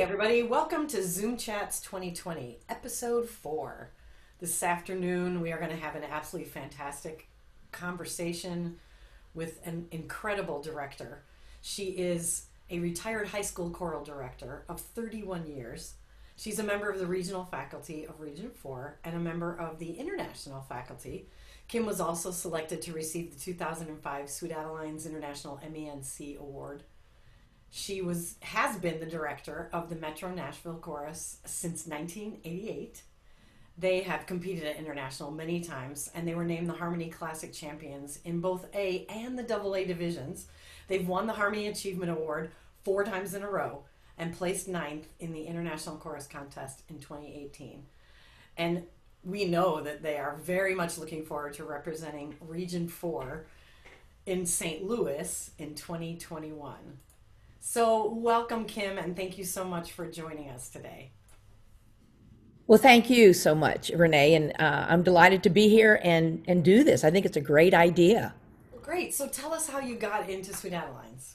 everybody. Welcome to ZoomChats 2020, episode 4. This afternoon, we are going to have an absolutely fantastic conversation with an incredible director. She is a retired high school choral director of 31 years. She's a member of the regional faculty of Region 4 and a member of the international faculty. Kim was also selected to receive the 2005 Sweet Adeline's International MENC Award. She has been the director of the Metro Nashville Chorus since 1988. They have competed at international many times, and they were named the Harmony Classic Champions in both A and the AA divisions. They've won the Harmony Achievement Award 4 times in a row and placed 9th in the International Chorus Contest in 2018. And we know that they are very much looking forward to representing Region 4 in St. Louis in 2021. So welcome, Kim, and thank you so much for joining us today. Well, thank you so much, Renee, and I'm delighted to be here and do this. I think it's a great idea. Great. So tell us how you got into Sweet Adelines.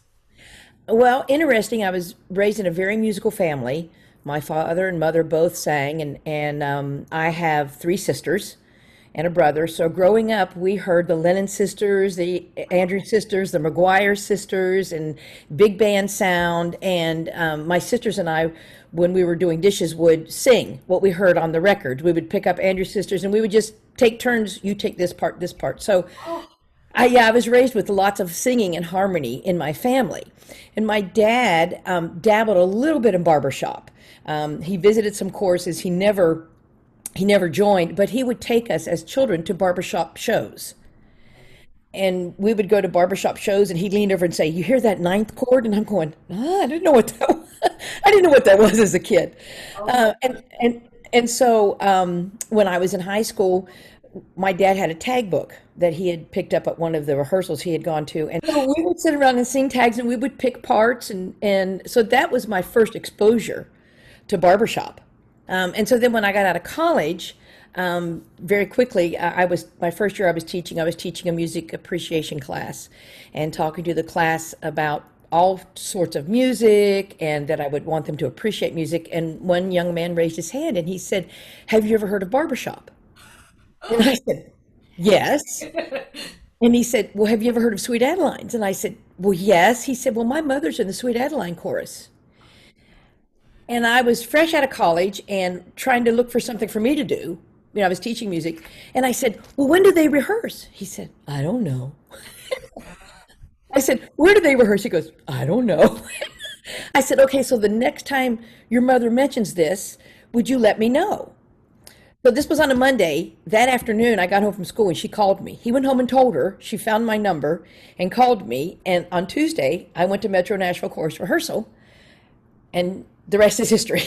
Well, interesting. I was raised in a very musical family. My father and mother both sang, and I have 3 sisters and a brother. So growing up, we heard the Lennon sisters, the Andrews sisters, the McGuire sisters, and big band sound. And my sisters and I, when we were doing dishes, would sing what we heard on the record. We would pick up Andrews sisters, and we would just take turns. You take this part, this part. So I was raised with lots of singing and harmony in my family. And my dad dabbled a little bit in barbershop. He visited some courses. He never joined, but he would take us as children to barbershop shows. And we would go to barbershop shows, and he'd lean over and say, "You hear that 9th chord?" And I'm going, I didn't know what that was. I didn't know what that was as a kid. So when I was in high school, my dad had a tag book that he had picked up at one of the rehearsals he had gone to. And so we would sit around and sing tags, and we would pick parts. And so that was my first exposure to barbershop. And so then when I got out of college, very quickly, my first year I was teaching a music appreciation class and talking to the class about all sorts of music and that I would want them to appreciate music. And one young man raised his hand and he said, "Have you ever heard of barbershop?" And I said, "Yes." And he said, "Well, have you ever heard of Sweet Adelines?" And I said, "Well, yes." He said, "Well, my mother's in the Sweet Adeline chorus." And I was fresh out of college and trying to look for something for me to do. I was teaching music. And I said, "Well, when do they rehearse?" He said, "I don't know." I said, "Where do they rehearse?" He goes, "I don't know." I said, "Okay, so the next time your mother mentions this, would you let me know?" So this was on a Monday. That afternoon, I got home from school and she called me. He went home and told her. She found my number and called me. And on Tuesday, I went to Metro Nashville Chorus rehearsal. And the rest is history.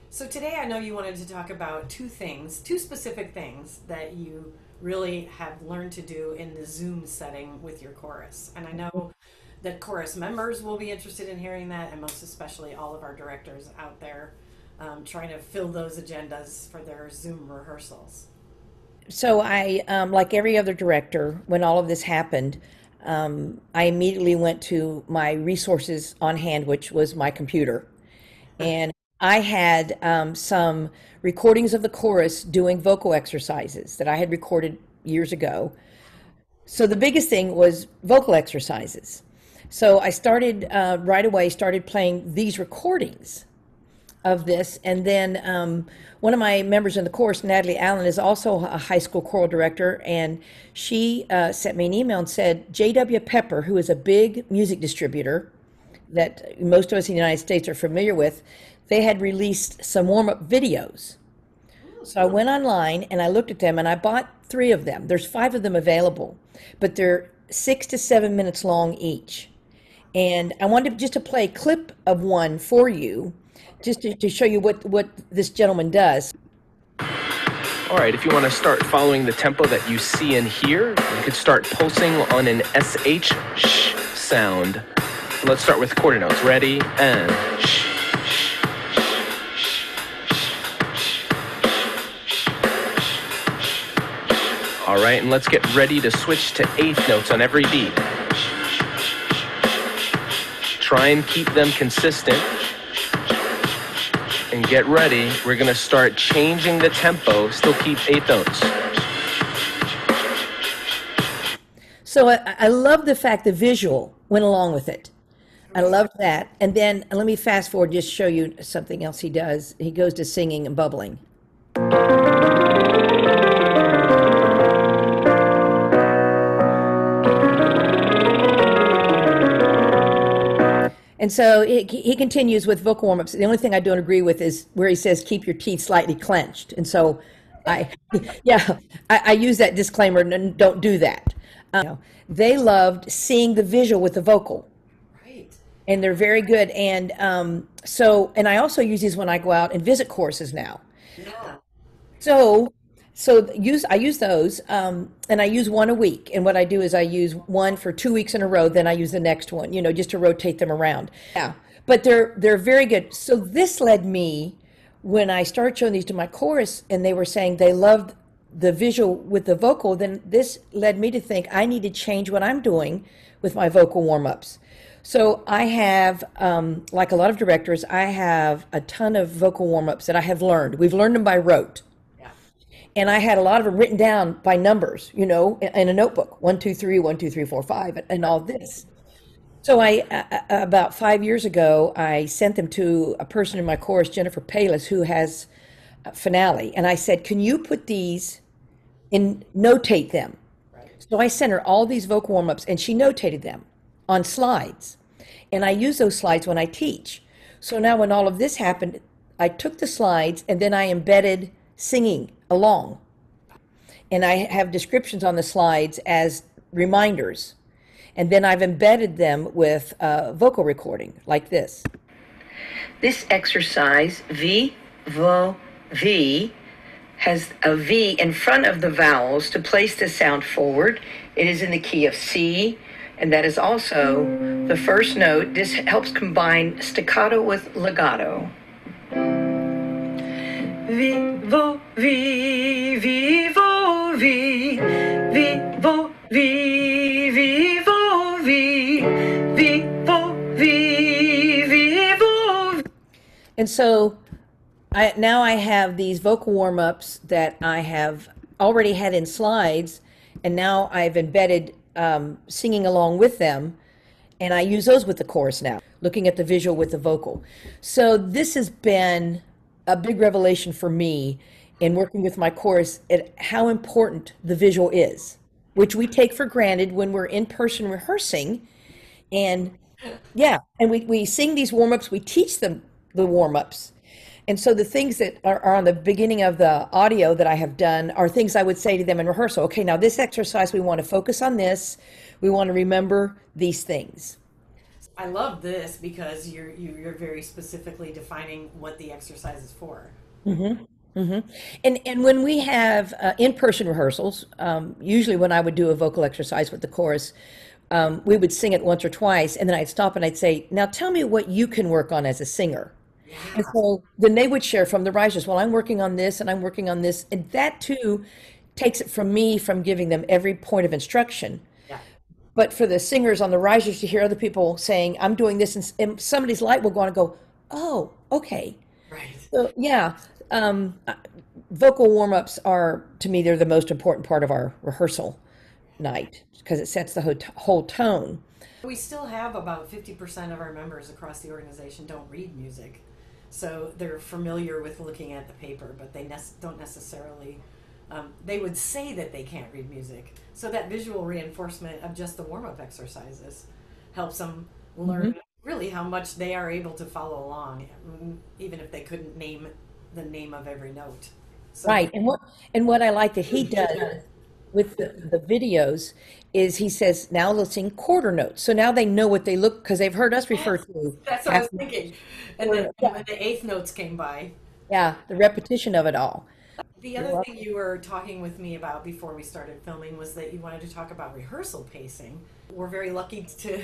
So today I know you wanted to talk about 2 specific things that you really have learned to do in the Zoom setting with your chorus. And I know that chorus members will be interested in hearing that, and most especially all of our directors out there trying to fill those agendas for their Zoom rehearsals. So I, like every other director, when all of this happened, I immediately went to my resources on hand, which was my computer. And I had some recordings of the chorus doing vocal exercises that I had recorded years ago. So the biggest thing was vocal exercises. So I started right away, started playing these recordings of this. And then one of my members in the chorus, Natalie Allen, is also a high school choral director. And she sent me an email and said, J.W. Pepper, who is a big music distributor that most of us in the United States are familiar with, they had released some warm-up videos. So I went online and I looked at them and I bought 3 of them. There's 5 of them available, but they're 6 to 7 minutes long each. And I wanted just to play a clip of one for you, just to show you what this gentleman does. All right, if you want to start following the tempo that you see and hear, you could start pulsing on an SH sh sound. Let's start with quarter notes. Ready? And sh. All right, and let's get ready to switch to 8th notes on every beat. Try and keep them consistent. And get ready, we're gonna start changing the tempo, still keep 8 notes. So I love the fact the visual went along with it. I loved that. And then let me fast forward, just show you something else he does. He goes to singing and bubbling. And so he continues with vocal warm-ups. The only thing I don't agree with is where he says, keep your teeth slightly clenched. And so I use that disclaimer, and don't do that. They loved seeing the visual with the vocal. Right. And they're very good. And and I also use these when I go out and visit courses now. Yeah. I use those, and I use one a week. And what I do is I use one for 2 weeks in a row, then I use the next one, just to rotate them around. Yeah, but they're very good. So this led me, when I started showing these to my chorus, and they were saying they loved the visual with the vocal, then this led me to think I need to change what I'm doing with my vocal warm-ups. So I have, like a lot of directors, I have a ton of vocal warm-ups that I have learned. We've learned them by rote. Yeah. And I had a lot of them written down by numbers, in a notebook, 1, 2, 3, 1, 2, 3, 4, 5, and all this. So about 5 years ago, I sent them to a person in my chorus, Jennifer Palis, who has a finale. And I said, can you put these and notate them? Right. So I sent her all these vocal warm-ups, and she notated them on slides. And I use those slides when I teach. So now when all of this happened, I took the slides and then I embedded singing along. And I have descriptions on the slides as reminders. And then I've embedded them with vocal recording, like this. This exercise, V, vo, V, has a V in front of the vowels to place the sound forward. It is in the key of C, and that is also the first note. This helps combine staccato with legato. Vivo, vi, vivo, vi, vivo, vi, vivo, vi, vivo, vi, vivo. And so now I have these vocal warm-ups that I have already had in slides, and now I've embedded singing along with them, and I use those with the chorus now, looking at the visual with the vocal. So this has been a big revelation for me in working with my chorus at how important the visual is, which we take for granted when we're in person rehearsing. And we sing these warm-ups, we teach them the warm-ups. And so the things that are on the beginning of the audio that I have done are things I would say to them in rehearsal. Okay, now this exercise, we want to focus on this. We want to remember these things. I love this because you're very specifically defining what the exercise is for. Mm-hmm. Mm-hmm. And when we have in-person rehearsals, usually when I would do a vocal exercise with the chorus, we would sing it once or twice, and then I'd stop and I'd say, now tell me what you can work on as a singer. Yeah. And so then they would share from the risers, well, I'm working on this and I'm working on this. And that too takes it from me from giving them every point of instruction. Yeah. But for the singers on the risers to hear other people saying, I'm doing this, and somebody's light will go on and go, oh, okay. Right. So, yeah, vocal warm-ups are, to me, they're the most important part of our rehearsal night because it sets the whole tone. We still have about 50% of our members across the organization don't read music. So they're familiar with looking at the paper, but they don't necessarily, they would say that they can't read music. So that visual reinforcement of just the warm-up exercises helps them learn really how much they are able to follow along, even if they couldn't name the name of every note. So, right, and what I like that he does with the videos is he says, now let's sing quarter notes. So now they know what they look, because they've heard us refer to. That's what I was thinking. And then when the eighth notes came by. Yeah, the repetition of it all. The other thing you were talking with me about before we started filming was that you wanted to talk about rehearsal pacing. We're very lucky to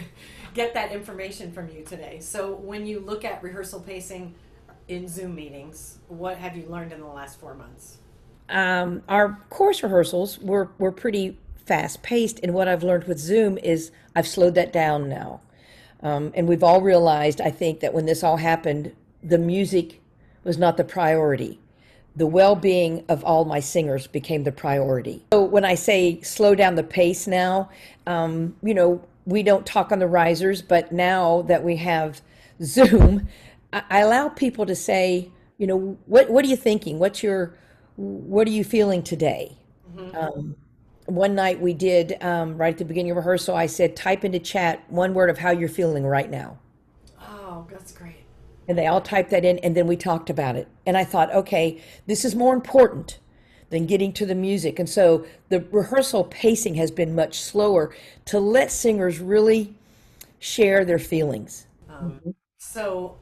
get that information from you today. So when you look at rehearsal pacing in Zoom meetings, what have you learned in the last 4 months? Our course rehearsals were pretty fast-paced, and what I've learned with Zoom is I've slowed that down now. And we've all realized, I think, that when this all happened, the music was not the priority. The well-being of all my singers became the priority. So when I say slow down the pace now, we don't talk on the risers, but now that we have Zoom, I allow people to say, what are you thinking? What are you feeling today? One night we did, right at the beginning of rehearsal, I said, type into chat one word of how you're feeling right now. Oh, that's great. And they all typed that in, and then we talked about it. And I thought, okay, this is more important than getting to the music. And so the rehearsal pacing has been much slower to let singers really share their feelings. So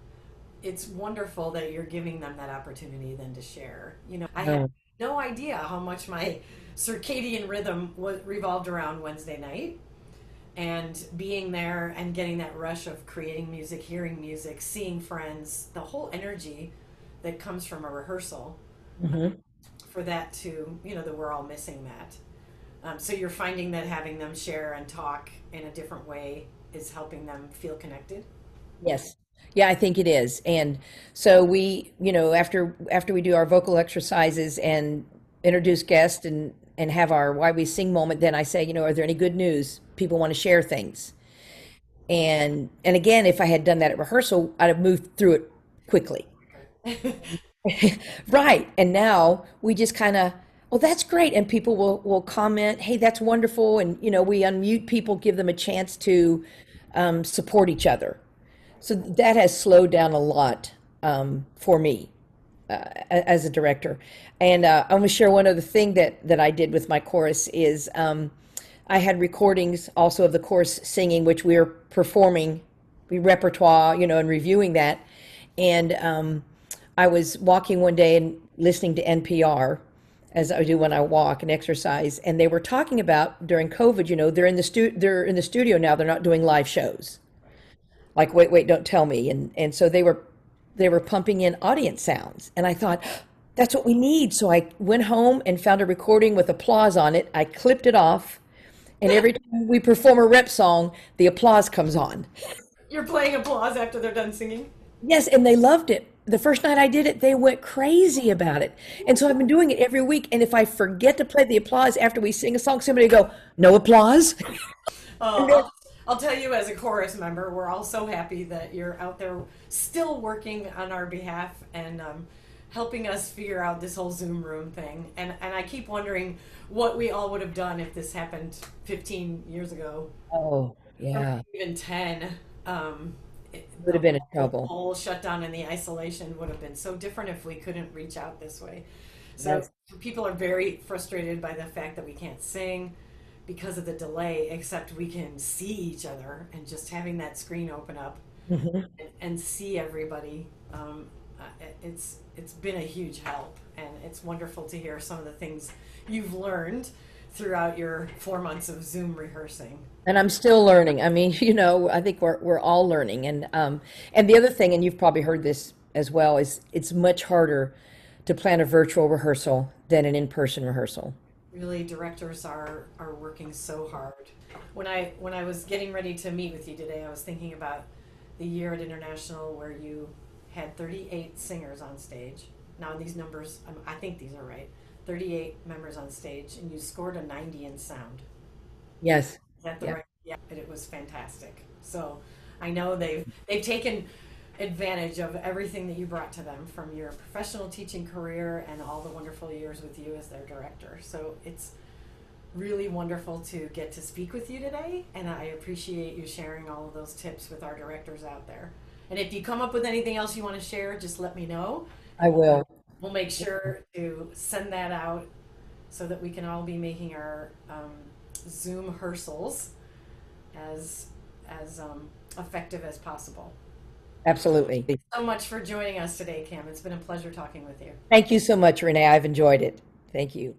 it's wonderful that you're giving them that opportunity then to share. I had Oh, no idea how much my circadian rhythm revolved around Wednesday night, and being there and getting that rush of creating music, hearing music, seeing friends, the whole energy that comes from a rehearsal, mhm. for that to, that we're all missing that. So you're finding that having them share and talk in a different way is helping them feel connected. Yes. Yeah, I think it is. And so we, after we do our vocal exercises and introduce guests and have our why we sing moment, then I say, are there any good news? People want to share things. And again, if I had done that at rehearsal, I'd have moved through it quickly. Right. And now we just kind of, well, that's great. And people will comment, hey, that's wonderful. And, we unmute people, give them a chance to support each other. So that has slowed down a lot for me as a director. And I'm going to share one other thing that I did with my chorus is I had recordings also of the chorus singing, which we are performing, we repertoire, and reviewing that. And I was walking one day and listening to NPR as I do when I walk and exercise, and they were talking about during COVID, they're in the studio now, they're not doing live shows. Like, wait, wait, don't tell me. And so they were pumping in audience sounds. And I thought, that's what we need. So I went home and found a recording with applause on it. I clipped it off, and every time we perform a rep song, the applause comes on. You're playing applause after they're done singing. Yes, and they loved it. The first night I did it, they went crazy about it. And so I've been doing it every week. And if I forget to play the applause after we sing a song, somebody will go, no applause. Oh, And then, I'll tell you, as a chorus member, we're all so happy that you're out there still working on our behalf and helping us figure out this whole Zoom room thing. And I keep wondering what we all would have done if this happened 15 years ago, oh, or yeah, even 10. would The have been in trouble. whole shutdown and the isolation would have been so different if we couldn't reach out this way. So Yes. people are very frustrated by the fact that we can't sing because of the delay, except we can see each other, and just having that screen open up Mhm. and see everybody. It's been a huge help, and it's wonderful to hear some of the things you've learned throughout your 4 months of Zoom rehearsing. And I'm still learning. I mean, I think we're all learning. And the other thing, and you've probably heard this as well, is it's much harder to plan a virtual rehearsal than an in-person rehearsal. Really, directors are working so hard. When I was getting ready to meet with you today, I was thinking about the year at International where you had 38 singers on stage. Now these numbers, I think these are right. 38 members on stage, and you scored a 90 in sound. Yes. Is that the Yeah. right? Yeah, and it was fantastic. So I know they've taken advantage of everything that you brought to them from your professional teaching career and all the wonderful years with you as their director. So it's really wonderful to get to speak with you today, and I appreciate you sharing all of those tips with our directors out there. And if you come up with anything else you want to share, just let me know. I will. We'll make sure to send that out so that we can all be making our Zoom rehearsals as effective as possible. Absolutely. So much for joining us today, Cam. It's been a pleasure talking with you. Thank you so much, Renee. I've enjoyed it. Thank you.